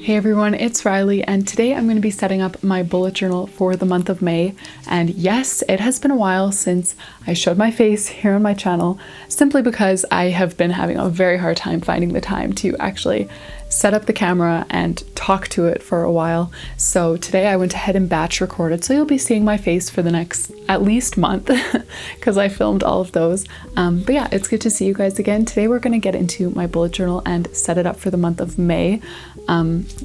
Hey everyone, it's Riley, and today I'm going to be setting up my bullet journal for the month of May. And yes, it has been a while since I showed my face here on my channel, simply because I have been having a very hard time finding the time to actually set up the camera and talk to it for a while. So today I went ahead and batch recorded, so you'll be seeing my face for the next at least month because I filmed all of those. But yeah, it's good to see you guys again. Today we're going to get into my bullet journal and set it up for the month of May.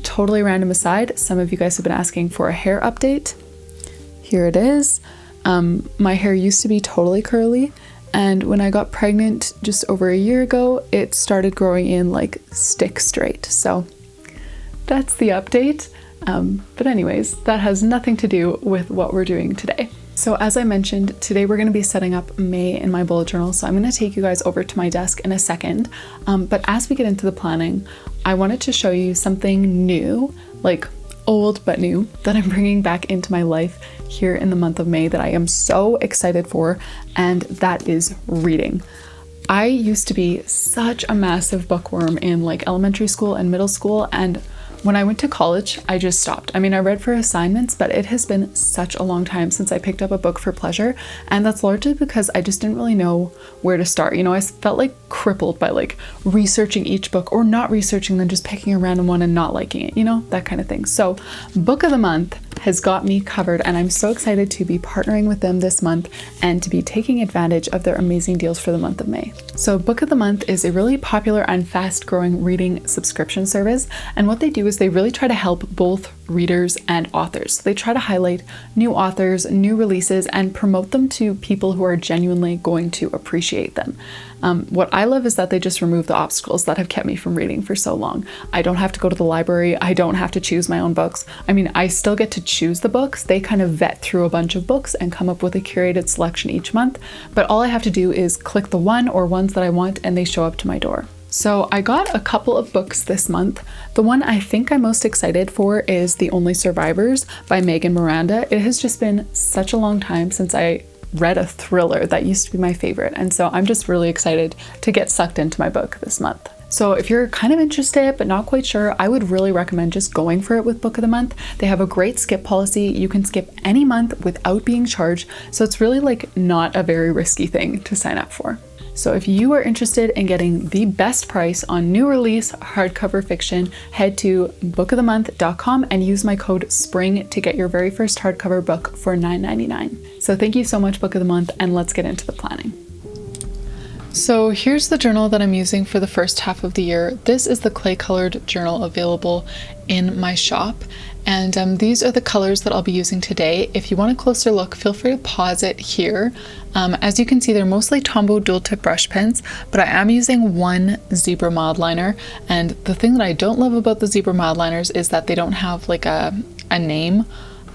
Totally random aside, some of you guys have been asking for a hair update. Here it is. My hair used to be totally curly, and when I got pregnant just over a year ago, it started growing in like stick straight. So that's the update. But anyways, that has nothing to do with what we're doing today. So as I mentioned, today we're going to be setting up May in my bullet journal. So I'm going to take you guys over to my desk in a second. But as we get into the planning, I wanted to show you something new, like old but new, that I'm bringing back into my life here in the month of May that I am so excited for, and that is reading. I used to be such a massive bookworm in like elementary school and middle school, and when I went to college, I just stopped. I mean, I read for assignments, but it has been such a long time since I picked up a book for pleasure, and that's largely because I just didn't really know where to start. You know, I felt like crippled by like researching each book or not researching, then just picking a random one and not liking it, you know, that kind of thing. So book of the month has got me covered, and I'm so excited to be partnering with them this month and to be taking advantage of their amazing deals for the month of May. So Book of the Month is a really popular and fast-growing reading subscription service, and what they do is they really try to help both readers and authors. They try to highlight new authors, new releases, and promote them to people who are genuinely going to appreciate them. What I love is that they just remove the obstacles that have kept me from reading for so long. I don't have to go to the library. I don't have to choose my own books. I mean, I still get to choose the books. They kind of vet through a bunch of books and come up with a curated selection each month. But all I have to do is click the one or ones that I want, and they show up to my door. So I got a couple of books this month. The one I think I'm most excited for is The Only Survivors by Megan Miranda. It has just been such a long time since I read a thriller that used to be my favorite, and so I'm just really excited to get sucked into my book this month. So if you're kind of interested but not quite sure, I would really recommend just going for it with Book of the Month. They have a great skip policy. You can skip any month without being charged, so it's really like not a very risky thing to sign up for. So if you are interested in getting the best price on new release hardcover fiction, head to bookofthemonth.com and use my code SPRING to get your very first hardcover book for $9.99. So thank you so much, Book of the Month, and let's get into the planning. So here's the journal that I'm using for the first half of the year. This is the clay colored journal available in my shop, and these are the colors that I'll be using today. If you want a closer look, feel free to pause it here. As you can see, they're mostly Tombow dual tip brush pens, but I am using one zebra mild liner, and the thing that I don't love about the zebra mild liners is that they don't have like a name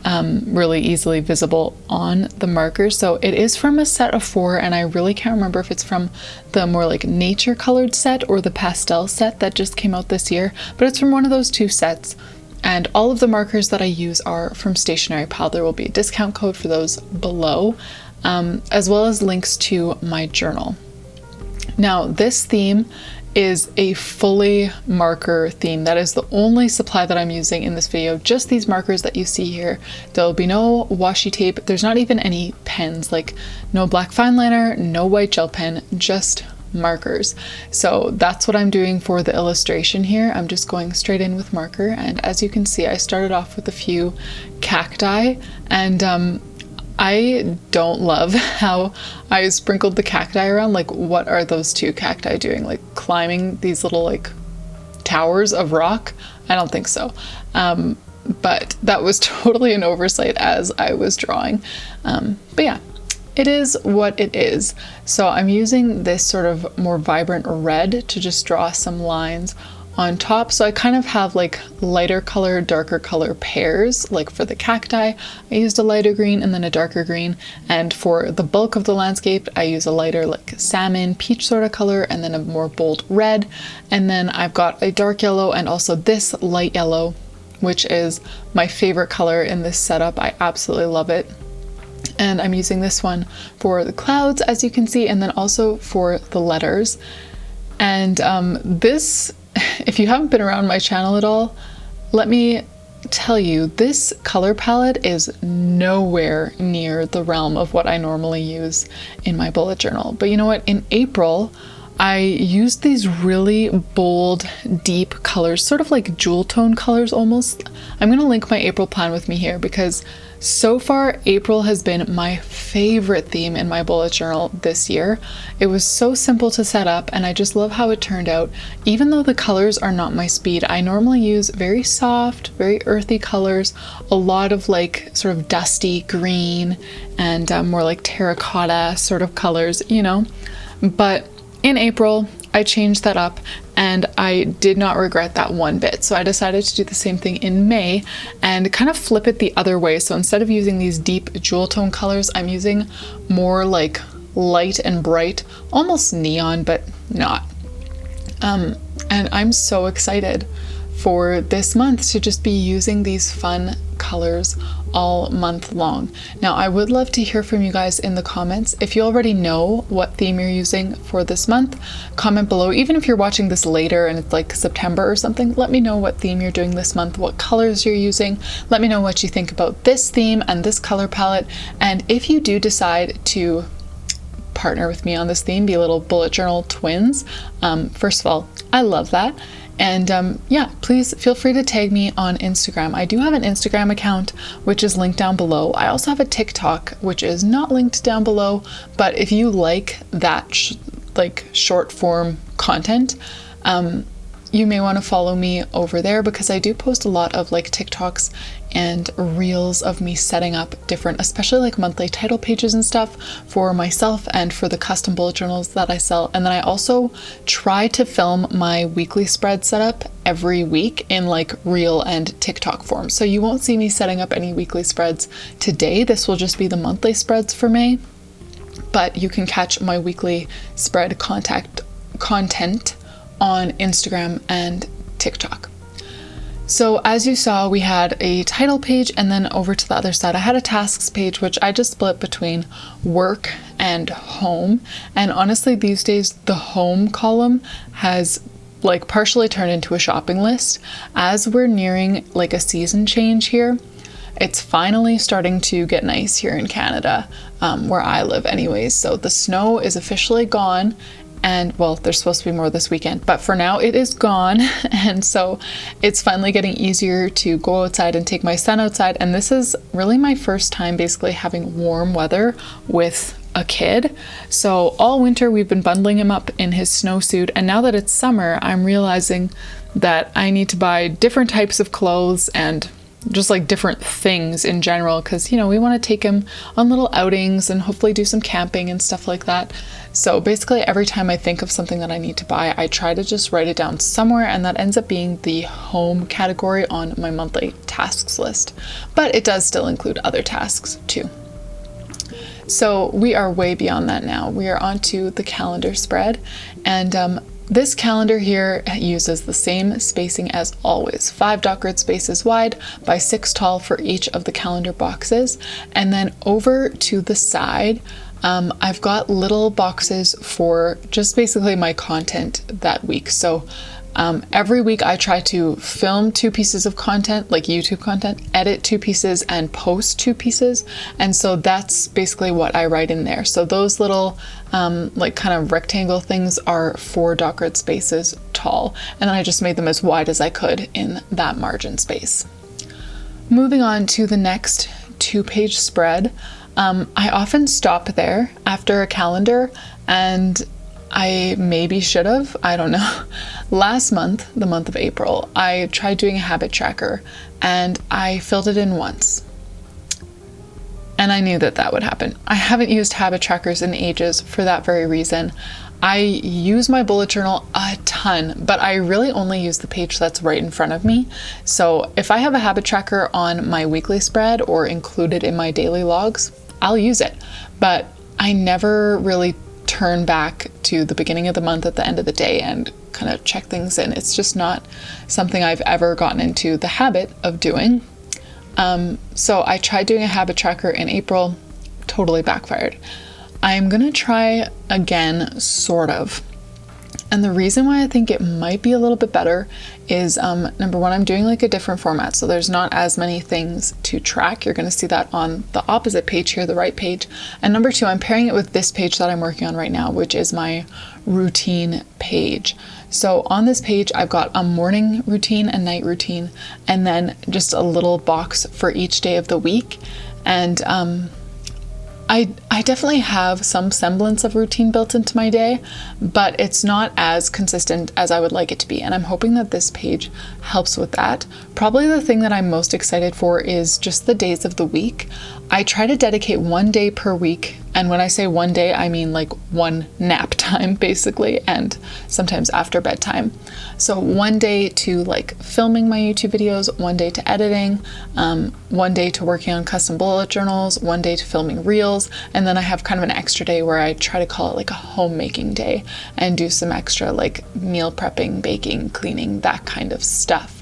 really easily visible on the markers. So it is from a set of 4, and I really can't remember if it's from the more like nature colored set or the pastel set that just came out this year, but it's from one of those two sets. And all of the markers that I use are from Stationery Pal. There will be a discount code for those below, as well as links to my journal. Now, this theme is a fully marker theme. That is the only supply that I'm using in this video, just these markers that you see here. There'll be no washi tape. There's not even any pens, like no black fine liner, no white gel pen, just markers. So that's what I'm doing for the illustration here. I'm just going straight in with marker, and as you can see, I started off with a few cacti, and I don't love how I sprinkled the cacti around. Like, what are those two cacti doing? Like climbing these little like towers of rock? I don't think so. But that was totally an oversight as I was drawing. But yeah, it is what it is. So I'm using this sort of more vibrant red to just draw some lines on top. So I kind of have like lighter color, darker color pairs. Like for the cacti, I used a lighter green and then a darker green. And for the bulk of the landscape, I use a lighter like salmon, peach sort of color, and then a more bold red. And then I've got a dark yellow and also this light yellow, which is my favorite color in this setup. I absolutely love it. And I'm using this one for the clouds, as you can see, and then also for the letters. And this, if you haven't been around my channel at all, let me tell you, this color palette is nowhere near the realm of what I normally use in my bullet journal. But you know what? In April, I used these really bold, deep colors, sort of like jewel tone colors almost. I'm going to link my April plan with me here because so far April has been my favorite theme in my bullet journal this year. It was so simple to set up and I just love how it turned out. Even though the colors are not my speed, I normally use very soft, very earthy colors, a lot of like sort of dusty green and more like terracotta sort of colors, you know. But in April, I changed that up and I did not regret that one bit. So I decided to do the same thing in May and kind of flip it the other way. So instead of using these deep jewel tone colors, I'm using more like light and bright, almost neon, but not. And I'm so excited for this month to just be using these fun colors all month long. Now, I would love to hear from you guys in the comments. If you already know what theme you're using for this month, comment below. Even if you're watching this later and it's like September or something, let me know what theme you're doing this month, what colors you're using. Let me know what you think about this theme and this color palette. And if you do decide to partner with me on this theme, be little bullet journal twins, first of all, I love that. And yeah, please feel free to tag me on Instagram. I do have an Instagram account, which is linked down below. I also have a TikTok, which is not linked down below. But if you like that like short form content, you may want to follow me over there because I do post a lot of like TikToks and reels of me setting up different, especially like monthly title pages and stuff for myself and for the custom bullet journals that I sell. And then I also try to film my weekly spread setup every week in like reel and TikTok form. So you won't see me setting up any weekly spreads today. This will just be the monthly spreads for May, but you can catch my weekly spread content on Instagram and TikTok. So as you saw, we had a title page and then over to the other side, I had a tasks page, which I just split between work and home. And honestly, these days, the home column has like partially turned into a shopping list. As we're nearing like a season change here, it's finally starting to get nice here in Canada, where I live anyways. So the snow is officially gone. And well, there's supposed to be more this weekend, but for now it is gone. And so it's finally getting easier to go outside and take my son outside. And this is really my first time basically having warm weather with a kid. So all winter we've been bundling him up in his snowsuit. And now that it's summer, I'm realizing that I need to buy different types of clothes and just like different things in general, because you know we want to take him on little outings and hopefully do some camping and stuff like that. So basically every time I think of something that I need to buy, I try to just write it down somewhere, and that ends up being the home category on my monthly tasks list, but it does still include other tasks too. So we are way beyond that now. We are on to the calendar spread, and this calendar here uses the same spacing as always, 5 dot grid spaces wide by 6 tall for each of the calendar boxes. And then over to the side, I've got little boxes for just basically my content that week. So every week I try to film 2 pieces of content, like YouTube content, edit 2 pieces and post 2 pieces. And so that's basically what I write in there. So those little like kind of rectangle things are 4 dot grid spaces tall. And then I just made them as wide as I could in that margin space. Moving on to the next 2-page spread. I often stop there after a calendar, and I maybe should have, I don't know. Last month, the month of April, I tried doing a habit tracker and I filled it in once. And I knew that that would happen. I haven't used habit trackers in ages for that very reason. I use my bullet journal a ton, but I really only use the page that's right in front of me. So if I have a habit tracker on my weekly spread or included in my daily logs, I'll use it. But I never really turn back to the beginning of the month at the end of the day and kind of check things in. It's just not something I've ever gotten into the habit of doing. So I tried doing a habit tracker in April, totally backfired. I'm gonna try again, sort of. And the reason why I think it might be a little bit better is number one, I'm doing like a different format. So there's not as many things to track. You're going to see that on the opposite page here, the right page. And number two, I'm pairing it with this page that I'm working on right now, which is my routine page. So on this page, I've got a morning routine, a night routine, and then just a little box for each day of the week. And I definitely have some semblance of routine built into my day, but it's not as consistent as I would like it to be. And I'm hoping that this page helps with that. Probably the thing that I'm most excited for is just the days of the week. I try to dedicate one day per week. And when I say one day, I mean like one nap time basically, and sometimes after bedtime. So one day to like filming my YouTube videos, one day to editing, one day to working on custom bullet journals, one day to filming reels, and then I have kind of an extra day where I try to call it like a homemaking day and do some extra like meal prepping, baking, cleaning, that kind of stuff.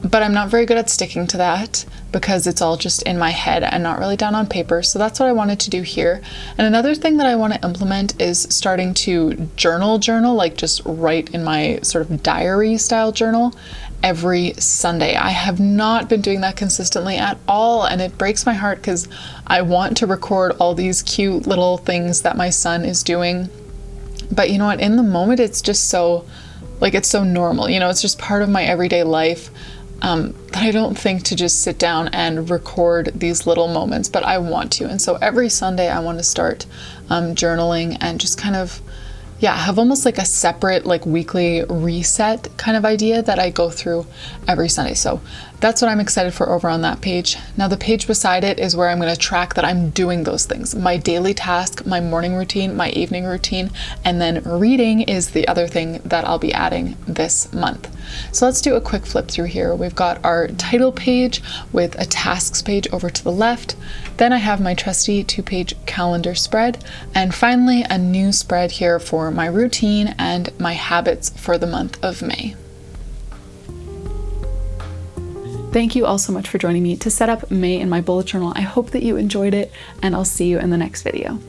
But I'm not very good at sticking to that because it's all just in my head and not really down on paper. So that's what I wanted to do here. And another thing that I want to implement is starting to journal, like just write in my sort of diary style journal every Sunday. I have not been doing that consistently at all, and it breaks my heart because I want to record all these cute little things that my son is doing. But you know what, in the moment, it's just so, like, it's so normal, you know, it's just part of my everyday life. That I don't think to just sit down and record these little moments, but I want to. And so every Sunday I want to start journaling and just kind of, have almost like a separate like weekly reset kind of idea that I go through every Sunday. So that's what I'm excited for over on that page. Now the page beside it is where I'm going to track that I'm doing those things. My daily task, my morning routine, my evening routine, and then reading is the other thing that I'll be adding this month. So let's do a quick flip through here. We've got our title page with a tasks page over to the left. Then I have my trusty 2-page calendar spread. And finally, a new spread here for my routine and my habits for the month of May. Thank you all so much for joining me to set up May in my bullet journal. I hope that you enjoyed it, and I'll see you in the next video.